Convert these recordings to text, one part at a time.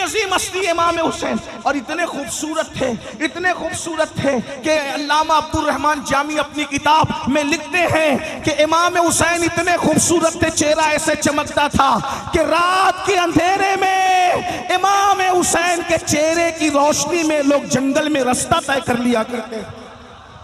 अजीम हस्ती इमाम हुसैन, और इतने खूबसूरत थे कि अल्लामा अब्दुल रहमान जामी अपनी किताब में लिखते हैं कि इमाम हुसैन इतने खूबसूरत थे, चेहरा ऐसे चमकता था कि रात के अंधेरे में इमाम हुसैन के चेहरे की रोशनी में लोग जंगल में रास्ता तय कर लिया करते।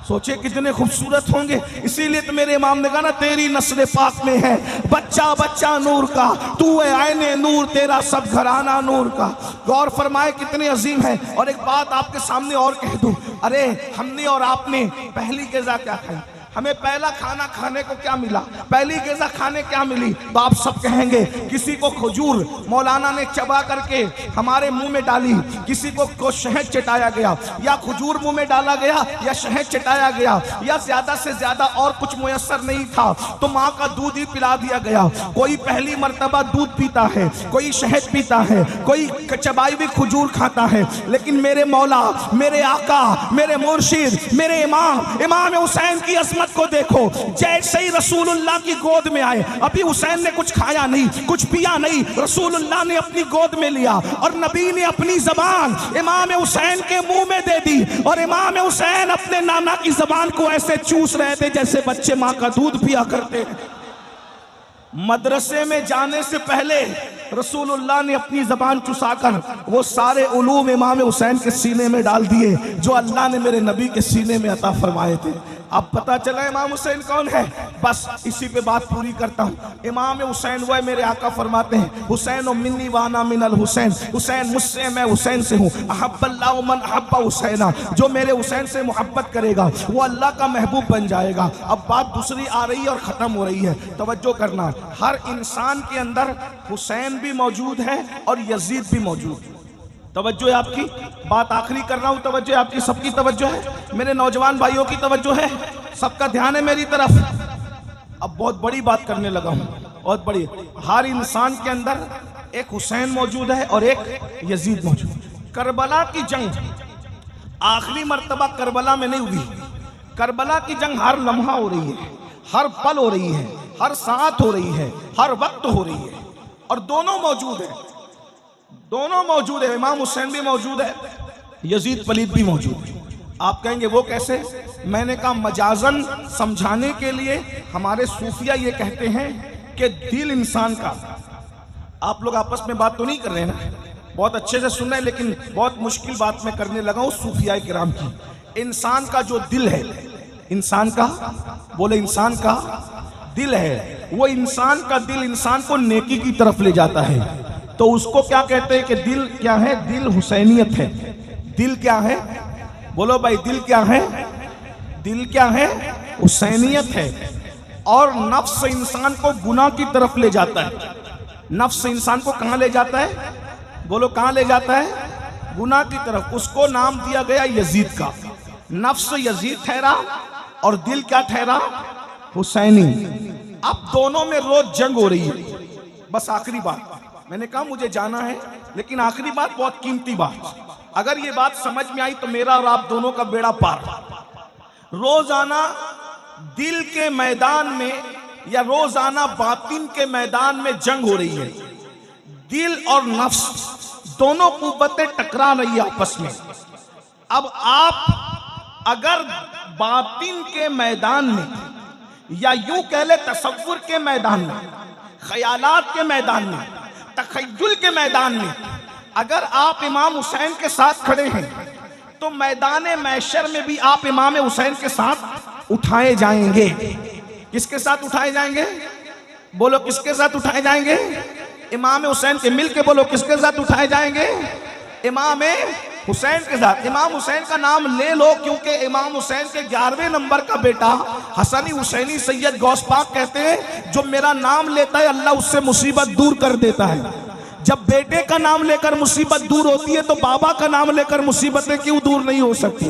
सोचे कितने खूबसूरत होंगे। इसीलिए तो मेरे इमाम ने कहा ना, तेरी नस्ल पाक में है बच्चा बच्चा नूर का, तू है आईने नूर, तेरा सब घराना नूर का। गौर फरमाए कितने अजीम है। और एक बात आपके सामने और कह दूं, अरे हमने और आपने पहली ग़िज़ा क्या खाई, हमें पहला खाना खाने को क्या मिला, पहली ग़िज़ा खाने क्या मिली, तो आप सब कहेंगे किसी को खजूर मौलाना ने चबा करके हमारे मुंह में डाली, किसी को शहद चटाया गया, या खजूर मुंह में डाला गया, या शहद चटाया गया, या ज्यादा से ज्यादा और कुछ मुयस्सर नहीं था तो माँ का दूध ही पिला दिया गया। कोई पहली मर्तबा दूध पीता है, कोई शहद पीता है, कोई चबाई हुई खजूर खाता है, लेकिन मेरे मौला, मेरे आका, मेरे मुर्शिद, मेरे इमाम हुसैन की मत को देखो, जैसे ही रसूलुल्लाह की गोद में आए, अभी हुसैन ने कुछ खाया नहीं, कुछ पिया नहीं, रसूलुल्लाह ने अपनी गोद में लिया और नबी ने अपनी जबान इमाम हुसैन के मुंह में दे दी, और इमाम हुसैन अपने नाना की जबान को ऐसे चूस रहे थे जैसे बच्चे माँ का दूध पिया करते। मदरसे में जाने से पहले रसूलुल्लाह ने अपनी जबान चुसाकर वो सारे उलूम इमाम हुसैन के सीने में डाल दिए जो अल्लाह ने मेरे नबी के सीने में अता फरमाए थे। अब पता चला इमाम हुसैन कौन है, बस इसी पे बात पूरी करता हूँ। इमाम हुसैन वो है, मेरे आका फरमाते हैं हुसैन ओ मिन्नी वाना मिनल हुसैन, हुसैन मुझसे, मैं हुसैन से हूँ। अहब्बल्लाहु मन अहब्बा हुसैना, जो मेरे हुसैन से मोहब्बत करेगा वो अल्लाह का महबूब बन जाएगा। अब बात दूसरी आ रही है और ख़त्म हो रही है, तवज्जो करना। हर इंसान के अंदर हुसैन भी मौजूद है और यजीद भी मौजूद है। तवज्जो है आपकी, बात आखिरी कर रहा हूँ, तवज्जो है आपकी, सबकी तवज्जो है, मेरे नौजवान भाइयों की तवज्जो है, सबका ध्यान है मेरी तरफ। अब बहुत बड़ी बात करने लगा हूँ, बहुत बड़ी। हर इंसान के अंदर एक हुसैन मौजूद है और एक यजीद मौजूद है। करबला की जंग आखिरी मर्तबा करबला में नहीं हुई, करबला की जंग हर लम्हा हो रही है, हर पल हो रही है, हर साथ हो रही है, हर वक्त हो रही है, और दोनों मौजूद है, दोनों मौजूद है। इमाम हुसैन भी मौजूद है, यजीद पलीद भी मौजूद है। आप कहेंगे वो कैसे? मैंने कहा मजाजन समझाने के लिए हमारे सूफिया ये कहते हैं कि दिल इंसान का, आप लोग आपस में बात तो नहीं कर रहे हैं ना, बहुत अच्छे से सुन रहे हैं, लेकिन बहुत मुश्किल बात मैं करने लगा हूँ सूफिया किराम की। इंसान का जो दिल है, इंसान का, बोले इंसान का दिल है, वो इंसान का दिल इंसान को नेकी की तरफ ले जाता है। तो उसको क्या कहते हैं कि दिल क्या है? दिल हुसैनियत है। दिल क्या है? बोलो भाई, दिल क्या है? दिल क्या है? हुसैनियत है। और नफ्स इंसान को गुनाह की तरफ ले जाता है। नफ्स इंसान को कहां ले जाता है? बोलो कहां ले जाता है? गुनाह की तरफ। उसको नाम दिया गया यजीद का। नफ्स यजीद ठहरा और दिल क्या ठहरा? हुसैनी। अब दोनों में रोज जंग हो रही है। बस आखिरी बात, मैंने कहा मुझे जाना है, लेकिन आखिरी बात बहुत कीमती बात, अगर ये बात समझ में आई तो मेरा और आप दोनों का बेड़ा पार। रोजाना दिल के मैदान में या रोजाना बातिन के मैदान में जंग हो रही है। दिल और नफ्स दोनों कुव्वतें टकरा रही है आपस में। अब आप अगर बातिन के मैदान में, या यूं कह ले तसव्वुर के मैदान में, ख्यालात के मैदान में, तखय्युल के मैदान में अगर आप इमाम हुसैन के साथ खड़े हैं तो मैदान महशर में भी आप इमाम हुसैन के साथ उठाए जाएंगे। किसके साथ उठाए जाएंगे? बोलो किसके साथ उठाए जाएंगे? इमाम हुसैन के, मिल के बोलो किसके साथ उठाए जाएंगे? इमाम हुसैन के साथ। इमाम हुसैन का नाम ले लो, क्योंकि इमाम हुसैन के 11वें नंबर का बेटा हसनी हुसैनी सैयद गौस पाक कहते हैं जो मेरा नाम लेता है अल्लाह उससे मुसीबत दूर कर देता है। जब बेटे का नाम लेकर मुसीबत दूर होती है तो बाबा का नाम लेकर मुसीबतें क्यों दूर नहीं हो सकती?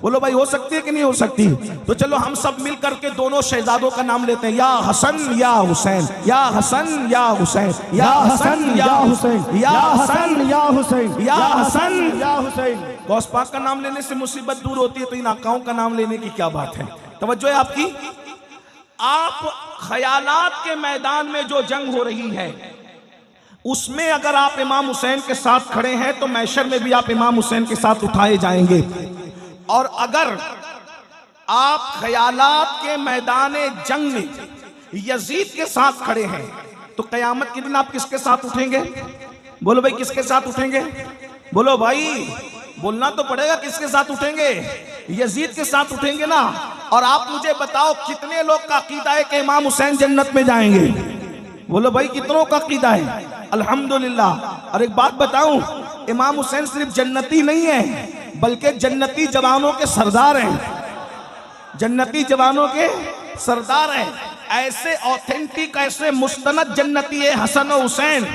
बोलो भाई, हो सकती है कि नहीं हो सकती? तो चलो हम सब मिल करके दोनों शहजादों का नाम लेते हैं, या हसन या हुसैन, या हसन या हुसैन, या हसन या हुसैन, या हसन या हुसैन, या हसन या हुसैन। गौस पाक का नाम लेने से मुसीबत दूर होती है, तो इन आकाओं का नाम लेने की क्या बात है? तवज्जो है आपकी। आप ख्यालात के मैदान में जो जंग हो रही है उसमें अगर आप इमाम हुसैन के साथ खड़े हैं तो मैशर में भी आप इमाम हुसैन के साथ उठाए जाएंगे। और अगर आप ख्यालात के मैदान जंग में यजीद के साथ खड़े हैं तो कयामत के दिन आप किसके साथ उठेंगे? बोलो भाई, किसके साथ उठेंगे? बोलो भाई, बोलना तो पड़ेगा, किसके साथ उठेंगे? यजीद के साथ उठेंगे ना। और आप मुझे बताओ कितने लोग का अकीदा है कि इमाम हुसैन जन्नत में जाएंगे? बोलो भाई, कितनों का अकीदा है? अल्हम्दुलिल्लाह। और एक बात बताऊं, इमाम हुसैन सिर्फ जन्नती नहीं है बल्कि जन्नती जवानों के सरदार हैं। जन्नती जवानों के सरदार हैं। ऐसे ऑथेंटिक, ऐसे मुस्तनद जन्नती है हसन और हुसैन,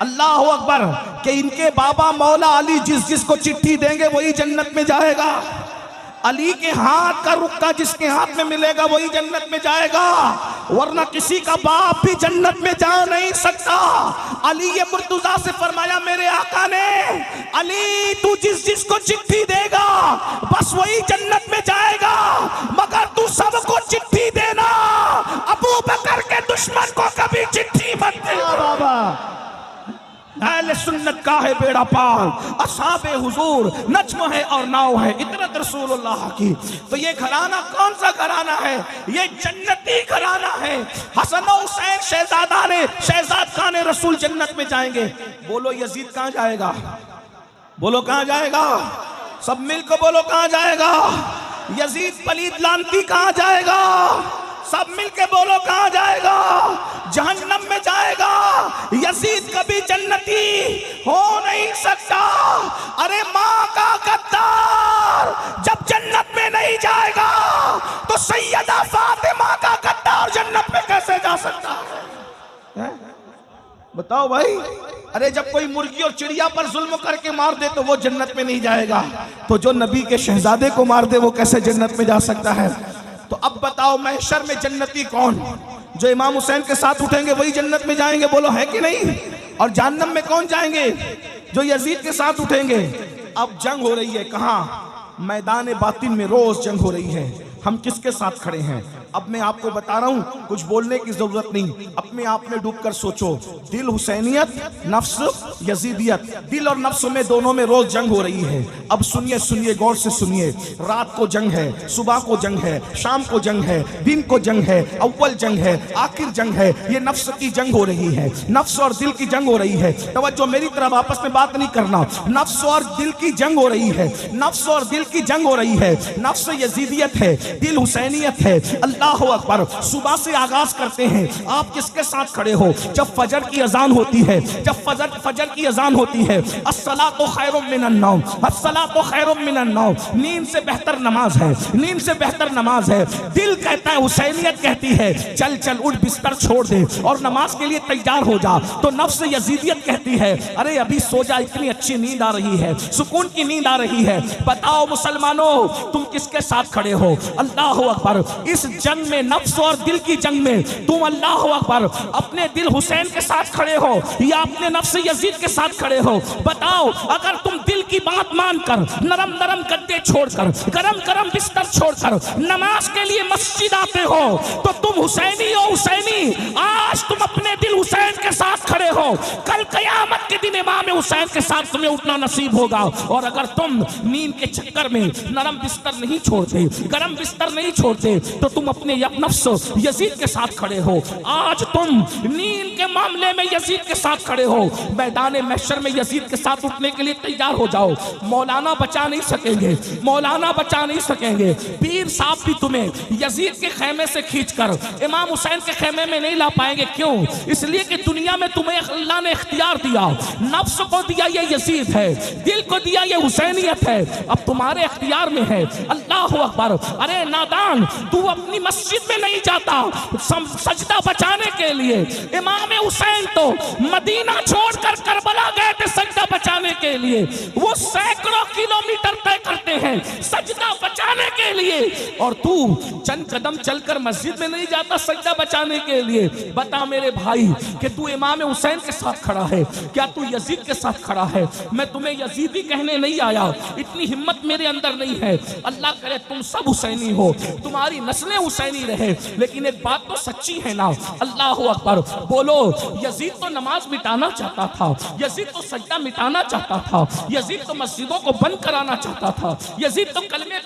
अल्लाह अकबर, कि इनके बाबा मौला अली जिस जिसको चिट्ठी देंगे वही जन्नत में जाएगा। अली के हाथ का रुक्का जिसके हाथ में मिलेगा वही जन्नत में जाएगा, वरना किसी का बाप भी जन्नत में जा नहीं सकता। अली ये मुर्तजा से फरमाया मेरे आका ने, अली तू जिस जिसको चिट्ठी देगा बस वही जन्नत में जाएगा, मगर तू सबको चिट्ठी देना, अबू बकर के दुश्मन को कभी चिट्ठी मत देना। बाबा अहले सुन्नत का है बेड़ा पार, असहाबे हुजूर नज्म है और नाव है, इतरत रसूलुल्लाह की। तो ये घराना कौन सा घराना है? ये जन्नती घराना है। हसन और हुसैन शहजाद खाने रसूल जन्नत में जाएंगे। बोलो यजीद कहाँ जाएगा? बोलो कहाँ जाएगा? सब मिलकर बोलो कहाँ जाएगा? यजीद पलीद लानती कहाँ जाएगा? सब मिलके बोलो कहाँ जाएगा? जहन्नम में जाएगा। यजीद कभी जन्नती हो नहीं सकता। अरे माँ का गद्दार जब जन्नत में नहीं जाएगा तो सैयदा फातिमा का गद्दार जन्नत में कैसे जा सकता है? बताओ भाई। अरे जब कोई मुर्गी और चिड़िया पर जुल्म करके मार दे तो वो जन्नत में नहीं जाएगा, तो जो नबी के शहजादे को मार दे वो कैसे जन्नत में जा सकता है? तो अब बताओ महशर में जन्नती कौन? जो इमाम हुसैन के साथ उठेंगे वही जन्नत में जाएंगे, बोलो है कि नहीं? और जहन्नम में कौन जाएंगे? जो यजीद के साथ उठेंगे। अब जंग हो रही है कहाँ? मैदान बातिन में रोज जंग हो रही है। हम किसके साथ खड़े हैं? अब मैं आपको बता रहा हूं, कुछ बोलने की जरूरत नहीं, अपने आप में डूबकर सोचो। दिल हुसैनियत, नफ्स यजीदियत, दिल और नफ्स में दोनों में रोज जंग हो रही है। अब सुनिए सुनिए, गौर से सुनिए। रात को जंग है, सुबह को जंग है, शाम को जंग है, दिन को जंग है, अव्वल जंग है, आखिर जंग है। ये नफ्स की जंग हो रही है, नफ्स और दिल की जंग हो रही है। तवज्जो मेरी तरफ, आपस में बात नहीं करना। नफ्स और दिल की जंग हो रही है, नफ्स और दिल की जंग हो रही है। नफ्स यजीदियत है, दिल हुसैनियत है। अल्लाह अकबर। सुबह से आगाज करते हैं। आप किसके साथ खड़े हो? जब फजर की अजान होती है, जब फजर की अजान होती है, अस्सलातु खैरुम मिनन नौम, अस्सलातु खैरुम मिनन नौम, नींद से बेहतर नमाज है, नींद से बेहतर नमाज है। दिल कहता है, हुसैनियत कहती है चल चल उठ, बिस्तर छोड़ दे और नमाज के लिए तैयार हो जा। तो नफ्स यजीदियत कहती है अरे अभी सो जा, इतनी अच्छी नींद आ रही है, सुकून की नींद आ रही है। बताओ मुसलमानों, तुम किसके साथ खड़े हो? अल्लाह अकबर। इस जंग में, नफ्स और दिल की जंग में, तुम अल्लाह अकबर अपने दिल हुसैन के साथ खड़े हो या अपने नफ्स यजीद के साथ खड़े हो? बताओ। अगर तुम दिल की बात मानकर, नरम नरम गद्दे छोड़कर, गरम गरम बिस्तर छोड़कर नमाज के लिए मस्जिद आते हो तो तुम हुसैनी हो। हुसैनी, आज तुम अपने दिल हुसैन के साथ खड़े हो, कल कयामत के दिन इमाम हुसैन के साथ तुम्हें उठना नसीब होगा। और अगर तुम नींद के चक्कर में नरम बिस्तर नहीं छोड़ते, गरम बिस्तर नहीं छोड़ते, तो तुम अपने नफ्स यजीद के साथ खड़े हो। आज तुम नींद के मामले में यजीद के साथ खड़े हो। मैदान महशर में यजीद के साथ उठने के लिए तैयार हो जाओ। मौलाना बचा नहीं सकेंगे, मौलाना बचा नहीं सकेंगे। पीर साहब भी तुम्हें यजीद के खेमे से खींचकर इमाम हुसैन के खेमे में नहीं ला पाएंगे। क्यों? इसलिए कि दुनिया में तुम्हें अल्लाह ने इख्तियार दिया, नफ्स को दिया ये यजीद है, दिल को दिया ये हुसैनियत है, अब तुम्हारे इख्तियार में है। अल्लाह अकबर। अरे नादान, तू अपनी मस्जिद में नहीं जाता सजदा बचाने के लिए। इमाम हुसैन तो मदीना छोड़कर करबला गए थे सजदा बचाने के लिए, वो सैकड़ों किलोमीटर तय करते हैं सजदा बचाने के लिए, और तू चंद कदम चलकर मस्जिद में नहीं जाता सजदा बचाने के लिए। बता मेरे भाई कि तू इमाम हुसैन के साथ खड़ा है, क्या तू यजीद के साथ खड़ा है? मैं तुम्हें यजीदी कहने नहीं आया, इतनी हिम्मत मेरे अंदर नहीं है। अल्लाह करे तुम सब हुसैनी हो, तुम्हारी नस्लें हुसैनी रहे, लेकिन एक बात तो सच्ची है ना। अल्लाह अकबर बोलो। यजीद तो नमाज मिटाना चाहता था, यजीद तो सजदा मिटाना चाहता था, यजीद तो मस्जिदों को बंद कराना चाहता था, यजीद तो कलमे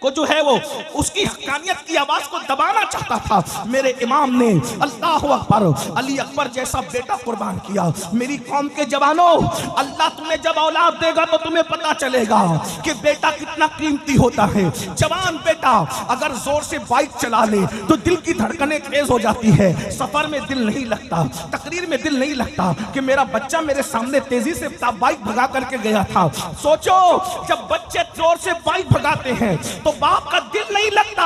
को जो है वो उसकी हक्कानियत की आवाज को दबाना चाहता था। मेरे इमाम ने अल्लाह अकबर अली अकबर जैसा बेटा कुर्बान किया। मेरी कौम के जवानों, अल्लाह तुम्हें जब औलाद देगा तो तुम्हें पता चलेगा कि बेटा कितना कीमती होता है। जवान बेटा अगर जोर से बाइक चला ले तो दिल की धड़कनें तेज हो जाती है, सफर में दिल नहीं लगता, तकरीर में दिल नहीं लगता कि मेरा बच्चा मेरे सामने तेजी से बाइक भगा करके गया था। सोचो जब बच्चे जोर से बाइक भगाते हैं तो बाप का दिल नहीं लगता।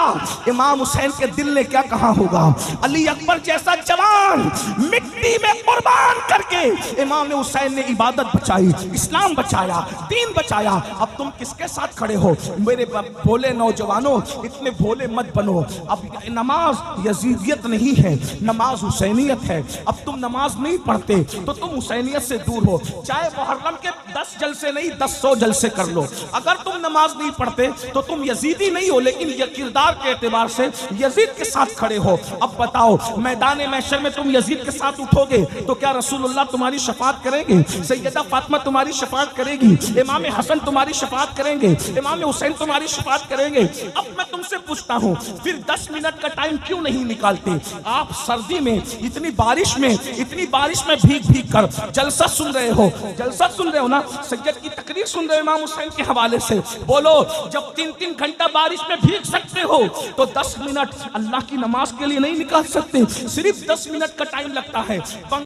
इमाम हुसैन के दिल ने क्या कहा होगा? अली अकबर जैसा जवान मिट्टी में कुर्बान करके इमाम हुसैन ने इबादत बचाई, इस्लाम बचाया, दीन बचाया। अब तुम किसके साथ खड़े हो? मेरे भोले नौजवानों, इतने भोले मत बनो। अब नमाज यजीदियत नहीं है, नमाज हुसैनियत है। अब तुम नमाज नहीं पढ़ते तो तुम हुसैनियत से दूर हो। चाहे मुहर्रम के 10 जलसे नहीं 10 जलसे कर लो, अगर तुम नमाज नहीं पढ़ते तो तुम यजीदी नहीं हो, लेकिन ये किरदार के एतबार से यजीद के साथ खड़े हो। अब बताओ मैदान महशर में तुम यजीद के साथ उठोगे तो क्या रसूलुल्लाह तुम्हारी शफाअत करेंगे? सैयदा फातिमा तुम्हारी शफाअत करेगी? इमाम हसन तुम्हारी शफाअत करेंगे? इमाम हुसैन तुम्हारी शफाअत करेंगे? अब मैं तुमसे पूछता हूं, फिर 10 मिनट का टाइम क्यों नहीं निकालते? आप सर्दी में इतनी बारिश में भीग भीग कर जलसा सुन रहे हो, जलसा सुन रहे हो ना, सैयद की तकरीर सुन रहे हो इमाम हुसैन के हवाले से। बोलो जब 3-3 घंटा बारिश में भीग सकते हो तो 10 मिनट अल्लाह की नमाज के लिए नहीं निकाल सकते? सिर्फ 10 मिनट का टाइम लगता है।